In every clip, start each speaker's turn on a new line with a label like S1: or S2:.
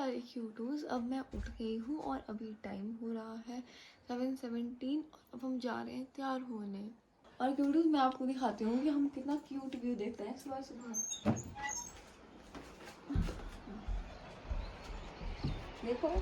S1: प्यारे क्यूटूज, अब मैं उठ गई हूँ और अभी टाइम हो रहा है 7:17 और अब हम जा रहे हैं तैयार होने। और क्यूटूज मैं आपको दिखाती हूँ कि हम कितना क्यूट व्यू देखते हैं सुबह सुबह। देखो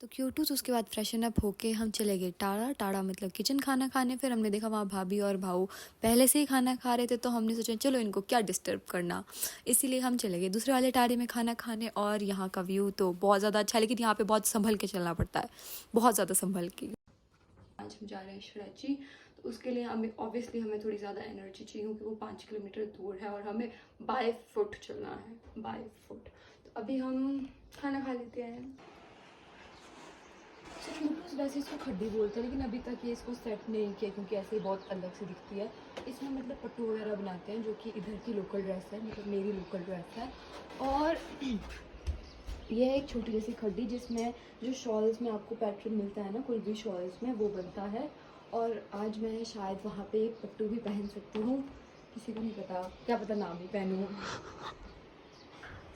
S1: तो क्यूटूस उसके बाद फ्रेशन अप होके हम चले गए टाड़ा मतलब किचन खाना खाने। फिर हमने देखा वहाँ भाभी और भाऊ पहले से ही खाना खा रहे थे, तो हमने सोचा चलो इनको क्या डिस्टर्ब करना, इसीलिए हम चले गए दूसरे वाले टाड़े में खाना खाने। और यहाँ का व्यू तो बहुत ज़्यादा अच्छा है, लेकिन यहाँ पे बहुत संभल के चलना पड़ता है, बहुत ज़्यादा संभल के। आज हम जा रहे हैं शराची, तो उसके लिए हमें ऑब्वियसली हमें थोड़ी ज़्यादा एनर्जी चाहिए क्योंकि वो 5 किलोमीटर दूर है और हमें बाय फुट चलना है, बाय फुट। तो अभी हम खाना खा लेते हैं। वैसे इसको खड्डी बोलते हैं, लेकिन अभी तक ये इसको सेट नहीं किया क्योंकि ऐसे ही बहुत अलग से दिखती है। इसमें मतलब पट्टू वगैरह बनाते हैं जो कि इधर की लोकल ड्रेस है, मतलब मेरी लोकल ड्रेस है। और यह एक छोटी जैसी खड्डी जिसमें जो शॉल्स में आपको पैटर्न मिलता है ना कोई भी शॉल्स में, वो बनता है। और आज मैं शायद वहाँ पे पट्टू भी पहन सकती हूँ, किसी को नहीं पता, क्या पता ना भी पहनूँ।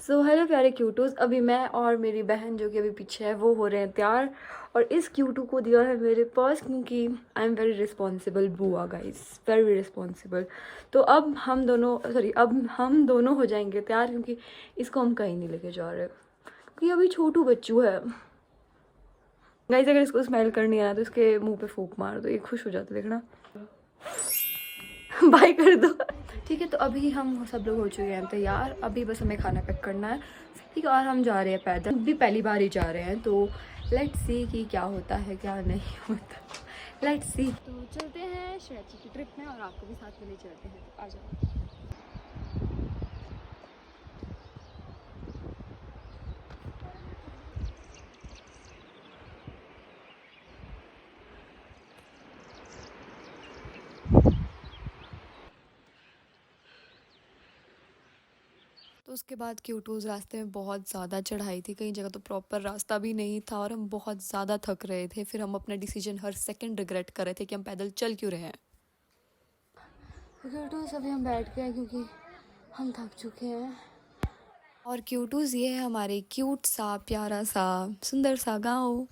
S1: सो हेलो प्यारे क्यूटूज, अभी मैं और मेरी बहन जो कि अभी पीछे है वो हो रहे हैं तैयार। और इस क्यूटू को दिया है मेरे पास क्योंकि आई एम वेरी रिस्पॉन्सिबल बुआ गाइस, वेरी रिस्पॉन्सिबल। तो अब हम दोनों हो जाएंगे तैयार क्योंकि इसको हम कहीं नहीं लेके जा रहे क्योंकि अभी छोटू बच्चू है। गाइस अगर इसको स्मेल करनी आया तो इसके मुंह पे फूंक मार दो, ये खुश हो जाता, देखना। बाय कर दो। ठीक है, तो अभी हम सब लोग हो चुके हैं तैयार, अभी बस हमें खाना पैक करना है, ठीक है। और हम जा रहे हैं पैदल, भी पहली बार ही जा रहे हैं, तो लेट्स सी कि क्या होता है क्या नहीं होता, लेट्स सी। तो चलते हैं शराची की ट्रिप में और आपको भी साथ में ले चलते हैं, तो आ जाओ। तो उसके बाद क्यूटूज़ रास्ते में बहुत ज़्यादा चढ़ाई थी, कई जगह तो प्रॉपर रास्ता भी नहीं था और हम बहुत ज़्यादा थक रहे थे। फिर हम अपना डिसीजन हर सेकंड रिग्रेट कर रहे थे कि हम पैदल चल क्यों रहे हैं। क्यूटूज़ अभी हम बैठ गए क्योंकि हम थक चुके हैं। और क्यूटूज़ ये है हमारे क्यूट सा प्यारा सा सुंदर सा गाँव।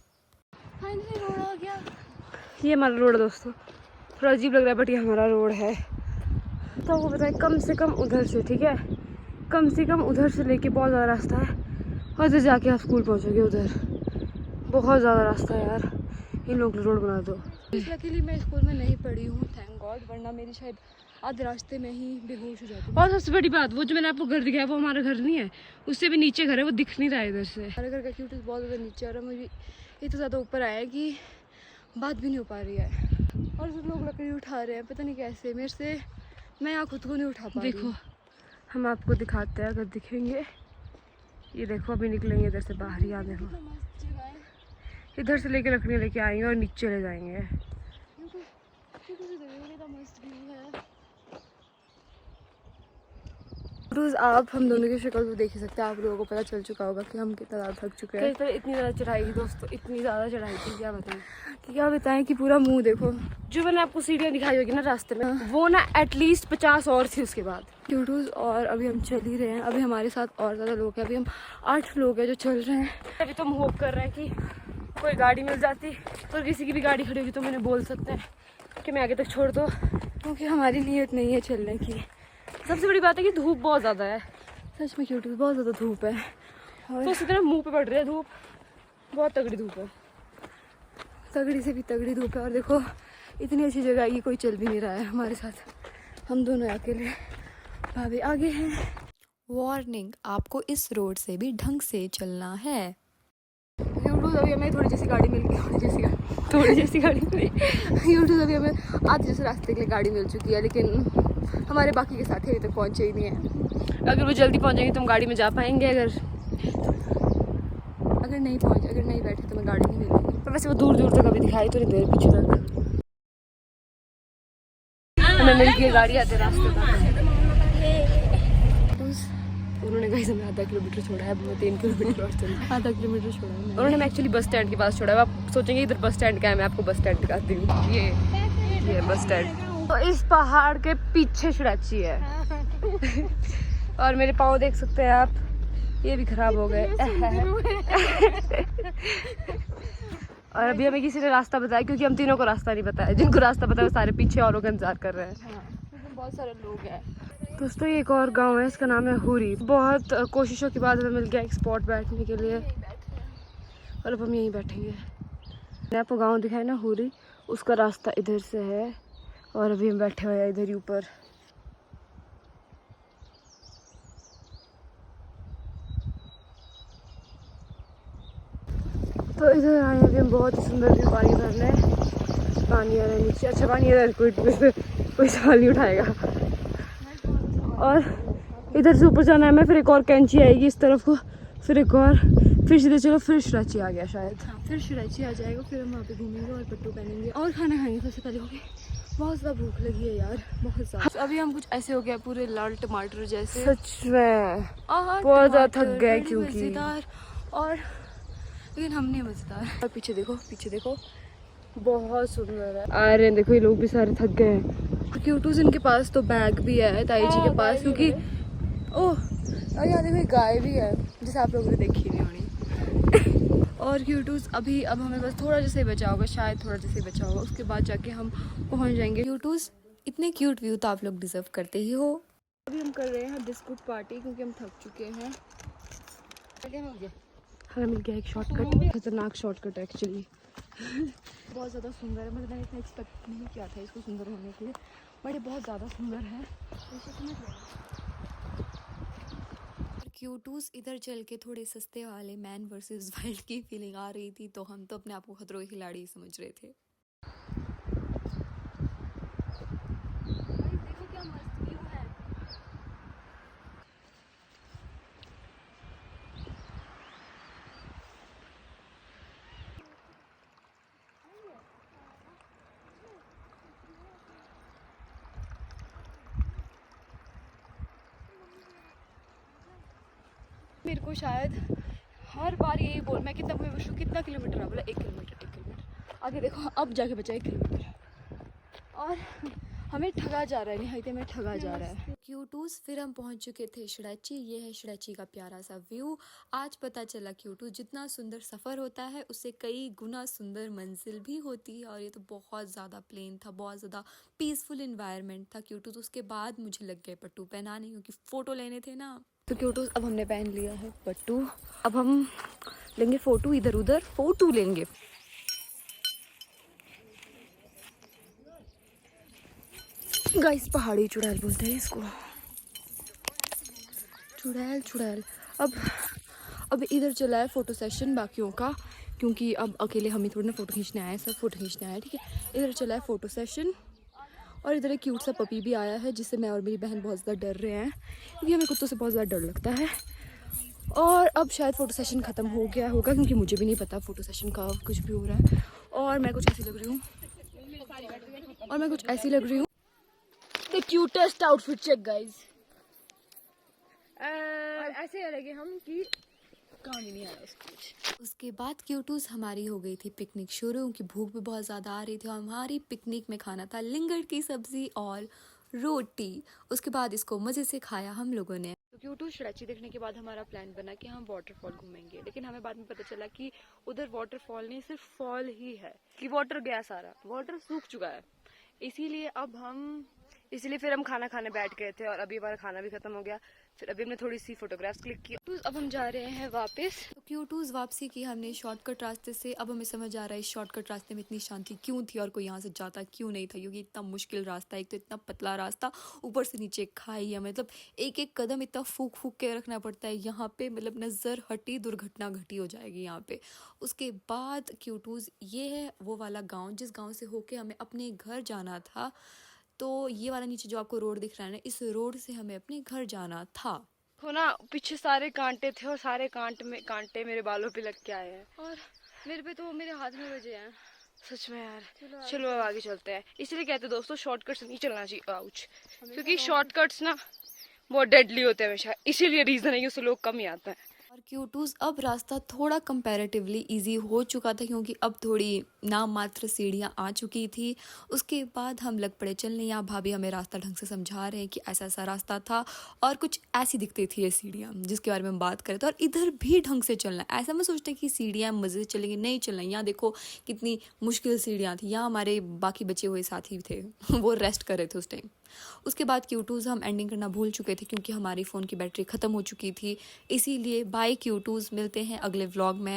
S1: फाइनली रोड आ गया, ये हमारा रोड है दोस्तों, थोड़ा अजीब लग रहा है बट ये हमारा रोड है। तो आपको पता है कम से कम उधर से, ठीक है, कम से कम उधर से लेके बहुत ज़्यादा रास्ता है और उधर जाके आप स्कूल पहुँचोगे, उधर बहुत ज़्यादा रास्ता है यार, इन लोग रोड बना दो। लकीली मैं स्कूल में नहीं पढ़ी हूँ, थैंक गॉड, वरना मेरी शायद आधे रास्ते में ही बेहोश हो जाती। और सबसे बड़ी बात, वो जो मैंने आपको घर दिखाया वो हमारा घर नहीं है, उससे भी नीचे घर है, वो दिख नहीं रहा है इधर से। हमारे घर का क्यूटूस बहुत ज़्यादा नीचे आ रहा है, मुझे इतना ज़्यादा ऊपर आया है कि बात भी नहीं हो पा रही है। और सब लोग लकड़ी उठा रहे हैं, पता नहीं कैसे, मेरे से मैं यहाँ खुद को नहीं उठा पा रही। देखो हम आपको दिखाते हैं अगर दिखेंगे, ये देखो अभी निकलेंगे इधर से बाहर ही, आने हो इधर से लेके लकड़ियाँ लेके आएंगे और नीचे ले जाएंगे। रोज़ आप हम दोनों की शक्ल तो देख ही सकते हैं, आप लोगों को पता चल चुका होगा कि हम कितना ज़्यादा थक चुके हैं। पर इतनी ज़्यादा चढ़ाई थी दोस्तों, इतनी ज़्यादा चढ़ाई थी, क्या बताएं कि पूरा मुंह देखो। जो मैंने आपको सीढ़ियाँ दिखाई होगी ना रास्ते में, वो ना एटलीस्ट 50 और थी उसके बाद क्यूटूज़। और अभी हम चल ही रहे हैं, अभी हमारे साथ और ज़्यादा लोग हैं, अभी हम 8 लोग हैं जो चल रहे हैं। अभी तो हम होप कर रहे हैं कि कोई गाड़ी मिल जाती, और किसी की भी गाड़ी खड़ी होगी तो मैंने बोल सकते हैं कि मैं आगे तक छोड़ दो, क्योंकि हमारी नीयत नहीं है चलने की। सबसे बड़ी बात है कि धूप बहुत ज़्यादा है, सच में क्यूटूज़ बहुत ज़्यादा धूप है, और तो उसी तरह मुँह पे पड़ रही है धूप, बहुत तगड़ी धूप है, तगड़ी से भी तगड़ी धूप है। और देखो इतनी अच्छी जगह है कि कोई चल भी नहीं रहा है हमारे साथ, हम दोनों अकेले, भाभी आगे हैं। वार्निंग, आपको इस रोड से भी ढंग से चलना है। यूट्यूब अभी हमें थोड़ी जैसी गाड़ी मिल गई, थोड़ी जैसी गाड़ी मिली यूट्यूब अभी हमें आधे जैसे रास्ते के लिए गाड़ी मिल चुकी है, लेकिन हमारे बाकी के साथी अभी तक पहुँचे ही नहीं है। अगर वो जल्दी पहुँचेंगे तो हम गाड़ी में जा पाएंगे, अगर नहीं बैठे तो मैं गाड़ी नहीं मिलेगी। पर वैसे वो दूर दूर तक अभी दिखाई तो नहीं दे रही, पीछे तक हमें मिल गई गाड़ी आधे रास्ते तक। उन्होंने गाइस हमें आधा किलोमीटर छोड़ा है, अब 3 किलोमीटर और चलना, आधा किलोमीटर छोड़ा है उन्होंने हमें एक्चुअली बस स्टैंड के पास छोड़ा है। आप सोचेंगे इधर बस स्टैंड का है, मैं आपको बस स्टैंड दिखाती हूँ, ये बस स्टैंड, तो इस पहाड़ के पीछे शिराची है। और मेरे पाँव देख सकते हैं आप, ये भी खराब हो गए। और अभी हमें किसी ने रास्ता बताया, क्योंकि हम तीनों को रास्ता नहीं बताया। जिनको रास्ता पता है वो सारे पीछे औरों का इंतजार कर रहे हैं। बहुत सारे लोग हैं दोस्तों। ये एक और गांव है, इसका नाम है हुरी। बहुत कोशिशों के बाद हमें मिल गया एक स्पॉट बैठने के लिए, और अब हम यहीं बैठेंगे। मैंने आपको गाँव दिखाया ना हुरी, उसका रास्ता इधर से है, और अभी हम बैठे हुए हैं इधर ही ऊपर। तो इधर आए अभी हम, बहुत ही सुंदर व्यू, पानी भरने, पानी आ रहा है नीचे। अच्छा पानी इधर कोई सवाल नहीं उठाएगा। और इधर से ऊपर जाना है हमें, फिर एक और कैंची आएगी इस तरफ को, फिर एक और, फिर सीधे चलो, फिर शिराची आ गया शायद। हाँ, फिर शिराची आ जाएगा, फिर हम वहाँ पे घूमेंगे और पट्टू पहनेंगे और खाना खाएंगे सबसे पहले। होगी बहुत ज़्यादा भूख लगी है यार, बहुत ज़्यादा। अभी हम कुछ ऐसे हो गया पूरे लाल टमाटर जैसे, सच में बहुत ज़्यादा थक गए क्योंकि, और लेकिन हम नहीं मजेदार। और पीछे देखो, पीछे देखो, बहुत सुंदर है। आ रहे हैं देखो, ये लोग भी सारे थक गए हैं। क्यूटूज इनके पास तो बैग भी है ताई जी के पास, क्योंकि ओह यहाँ देखो गाय भी है, जिसे आप लोगों ने देखी नहीं होनी। और क्यूटूज अभी, अब हमें बस थोड़ा जैसे बचा होगा, शायद थोड़ा जैसे बचा होगा, उसके बाद जाके हम पहुँच जाएंगे। क्यूटूज इतने क्यूट व्यू तो आप लोग डिजर्व करते ही हो। अभी हम कर रहे हैं बिस्कुट पार्टी, क्योंकि हम थक चुके हैं। हमें मिल गया एक शॉर्टकट, खतरनाक शॉर्टकट एक्चुअली। बहुत ज़्यादा सुंदर है, मतलब मैंने इतना एक्सपेक्ट नहीं किया था इसको सुंदर होने के लिए, बट ये बहुत ज़्यादा सुंदर है। क्यूटूस इधर चल के थोड़े सस्ते वाले मैन वर्सेस वाइल्ड की फीलिंग आ रही थी, तो हम तो अपने आप को खतरों के खिलाड़ी समझ रहे थे। देखो क्या मस्त व्यू है। मेरे को शायद हर बार यही बोल, मैं कितना खुश हूँ, कितना किलोमीटर है, बोला 1 किलोमीटर, 1 किलोमीटर आगे देखो, अब जाके बचा 1 किलोमीटर, और हमें ठगा जा रहा है, निहायते में ठगा जा रहा है। क्यूटूस फिर हम पहुंच चुके थे शिराची। ये है शिराची का प्यारा सा व्यू। आज पता चला क्यूटूस जितना सुंदर सफ़र होता है, उससे कई गुना सुंदर मंजिल भी होती है। और ये तो बहुत ज़्यादा प्लेन था, बहुत ज़्यादा पीसफुल इन्वायरमेंट था क्यूटूस। उसके बाद मुझे लग गए पट्टू पहनाने, क्योंकि फ़ोटो लेने थे ना। तो क्यूटूस अब हमने पहन लिया है पट्टू, अब हम लेंगे फ़ोटो, इधर उधर फ़ोटो लेंगे। गाइस पहाड़ी चुड़ैल बोलते हैं इसको, चुड़ैल चुड़ैल। अब इधर चला है फ़ोटो सेशन बाकियों का, क्योंकि अब अकेले हम ही थोड़ी ना फ़ोटो खींचने आए हैं, सब फ़ोटो खींचने आए हैं, ठीक है। इधर चला है फ़ोटो सेशन, और इधर एक क्यूट सा पपी भी आया है, जिससे मैं और मेरी बहन बहुत ज़्यादा डर रहे हैं, क्योंकि हमें कुत्तों से बहुत ज़्यादा डर लगता है। और अब शायद फ़ोटो सेशन ख़त्म हो गया होगा, क्योंकि मुझे भी नहीं पता फ़ोटो सेशन का कुछ भी हो रहा है। और मैं कुछ ऐसी लग रही हूँ, the cutest outfit check guys. ऐसे लगे हम कि काम ही नहीं आया उसको। उसके बाद क्यूटूस हमारी हो गई थी पिकनिक शुरू, उनकी भूख भी बहुत ज़्यादा आ रही थी, और हमारी पिकनिक में खाना था लिंगर की सब्ज़ी और रोटी। उसके बाद इसको मज़े से खाया हम लोगों ने। तो क्यूटूस शिराची देखने के बाद हमारा प्लान बना कि हम वाटरफॉल घूमेंगे, लेकिन हमें बाद में पता चला कि उधर वाटरफॉल नहीं, सिर्फ फॉल ही है, कि वाटर गया, सारा वाटर सूख चुका है। इसीलिए फिर हम खाना खाने बैठ गए थे, और अभी हमारा खाना भी खत्म हो गया। फिर अभी हमने थोड़ी सी फोटोग्राफ्स क्लिक की। अब हम जा रहे हैं वापस। तो क्यूटूस वापसी की हमने शॉर्टकट रास्ते से। अब हमें समझ आ रहा है इस शॉर्टकट रास्ते में इतनी शांति क्यों थी, और कोई यहाँ से जाता क्यों नहीं था, क्योंकि इतना मुश्किल रास्ता, एक तो इतना पतला रास्ता, ऊपर से नीचे खाई है, मतलब एक एक कदम इतना फूक फूक के रखना पड़ता है यहाँ पे, मतलब नज़र हटी दुर्घटना घटी हो जाएगी यहाँ पे। उसके बाद क्यूटूस ये है वो वाला गाँव, जिस गाँव से होके हमें अपने घर जाना था। तो ये वाला नीचे जो आपको रोड दिख रहा है ना, इस रोड से हमें अपने घर जाना था। हो ना, पीछे सारे कांटे थे, और सारे कांटे मेरे बालों पे लग के आए हैं, और मेरे पे तो मेरे हाथ में बजे हैं सच में यार। चलो अब आगे चलते हैं। इसलिए कहते दोस्तों शॉर्टकट से नहीं चलना चाहिए, आउच, क्योंकि शॉर्टकट्स ना बहुत डेडली होते हैं हमेशा, इसीलिए रीजन है कि उससे लोग कम ही आते हैं।
S2: और क्यूटूज़ अब रास्ता थोड़ा कंपैरेटिवली इजी हो चुका था क्योंकि अब थोड़ी नाम मात्र सीढ़ियाँ आ चुकी थी। उसके बाद हम लग पड़े चलने, यहाँ भाभी हमें रास्ता ढंग से समझा रहे हैं कि ऐसा ऐसा रास्ता था और कुछ ऐसी दिखती थी ये सीढ़ियाँ जिसके बारे में हम बात करें तो। और इधर भी ढंग से चलना है, ऐसा मैं सोचते कि सीढ़ियाँ मज़े से चलेंगी, नहीं चलना। यहाँ देखो कितनी मुश्किल सीढ़ियाँ थी। यहाँ हमारे बाकी बचे हुए साथी थे वो रेस्ट कर रहे थे उस टाइम। उसके बाद क्यूटूज़ हम एंडिंग करना भूल चुके थे क्योंकि हमारी फ़ोन की बैटरी ख़त्म हो चुकी थी। इसीलिए बाय क्यूटूज़, मिलते हैं अगले व्लॉग में।